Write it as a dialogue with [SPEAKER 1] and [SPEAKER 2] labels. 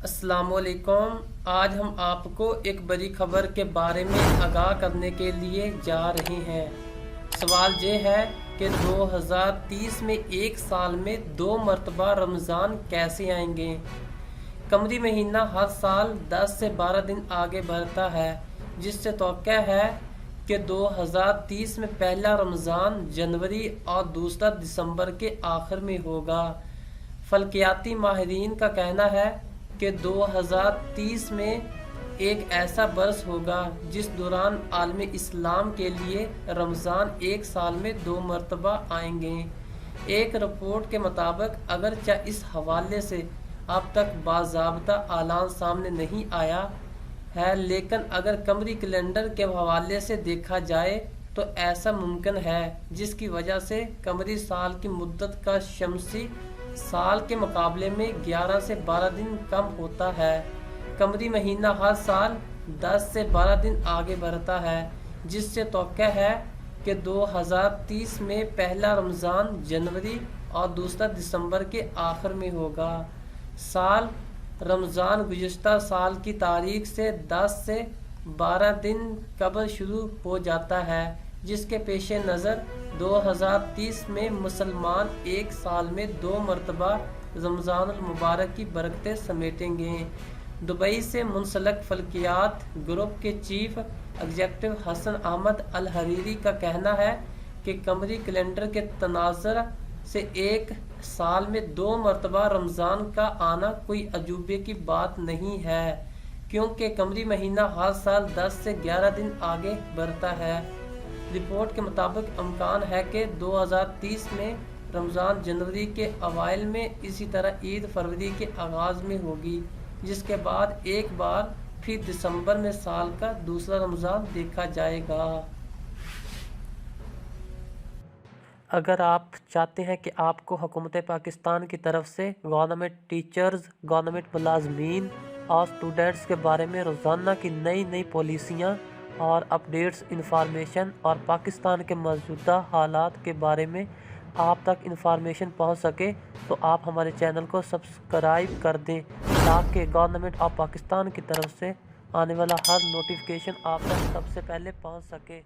[SPEAKER 1] السلام علیکم۔ آج ہم آپ کو ایک بڑی خبر کے بارے میں آگاہ کرنے کے لیے جا رہے ہیں۔ سوال یہ ہے کہ 2030 میں ایک سال میں 2 مرتبہ رمضان کیسے آئیں گے؟ قمری مہینہ ہر سال 10 سے 12 دن آگے بڑھتا ہے، جس سے توقع ہے کہ 2030 میں پہلا رمضان جنوری اور دوسرا دسمبر کے آخر میں ہوگا۔ فلکیاتی ماہرین کا کہنا ہے کہ 2030 میں ایک ایسا برس ہوگا جس دوران عالم اسلام کے لیے رمضان ایک سال میں 2 مرتبہ آئیں گے۔ ایک رپورٹ کے مطابق اگرچہ اس حوالے سے اب تک باضابطہ اعلان سامنے نہیں آیا ہے، لیکن اگر قمری کیلنڈر کے حوالے سے دیکھا جائے تو ایسا ممکن ہے، جس کی وجہ سے قمری سال کی مدت کا شمسی سال کے مقابلے میں 11 سے 12 دن کم ہوتا ہے۔ قمری مہینہ ہر سال 10 سے 12 دن آگے بڑھتا ہے، جس سے توقع ہے کہ 2030 میں پہلا رمضان جنوری اور دوسرا دسمبر کے آخر میں ہوگا۔ سال رمضان گزشتہ سال کی تاریخ سے 10 سے 12 دن قبل شروع ہو جاتا ہے، جس کے پیش نظر 2030 میں مسلمان ایک سال میں 2 مرتبہ رمضان المبارک کی برکتیں سمیٹیں گے۔ دبئی سے منسلک فلکیات گروپ کے چیف ایگزیکٹو حسن احمد الحریری کا کہنا ہے کہ قمری کیلنڈر کے تناظر سے ایک سال میں 2 مرتبہ رمضان کا آنا کوئی عجوبے کی بات نہیں ہے، کیونکہ قمری مہینہ ہر سال 10 سے 11 دن آگے بڑھتا ہے۔ رپورٹ کے مطابق امکان ہے کہ 2030 میں رمضان جنوری کے اوائل میں، اسی طرح عید فروری کے آغاز میں ہوگی، جس کے بعد ایک بار پھر دسمبر میں سال کا دوسرا رمضان دیکھا جائے گا۔ اگر آپ چاہتے ہیں کہ آپ کو حکومت پاکستان کی طرف سے گورنمنٹ ٹیچرز، گورنمنٹ ملازمین اور اسٹوڈنٹس کے بارے میں روزانہ کی نئی پالیسیاں اور اپڈیٹس انفارمیشن اور پاکستان کے موجودہ حالات کے بارے میں آپ تک انفارمیشن پہنچ سکے تو آپ ہمارے چینل کو سبسکرائب کر دیں، تاکہ گورنمنٹ آف پاکستان کی طرف سے آنے والا ہر نوٹیفیکیشن آپ تک سب سے پہلے پہنچ سکے۔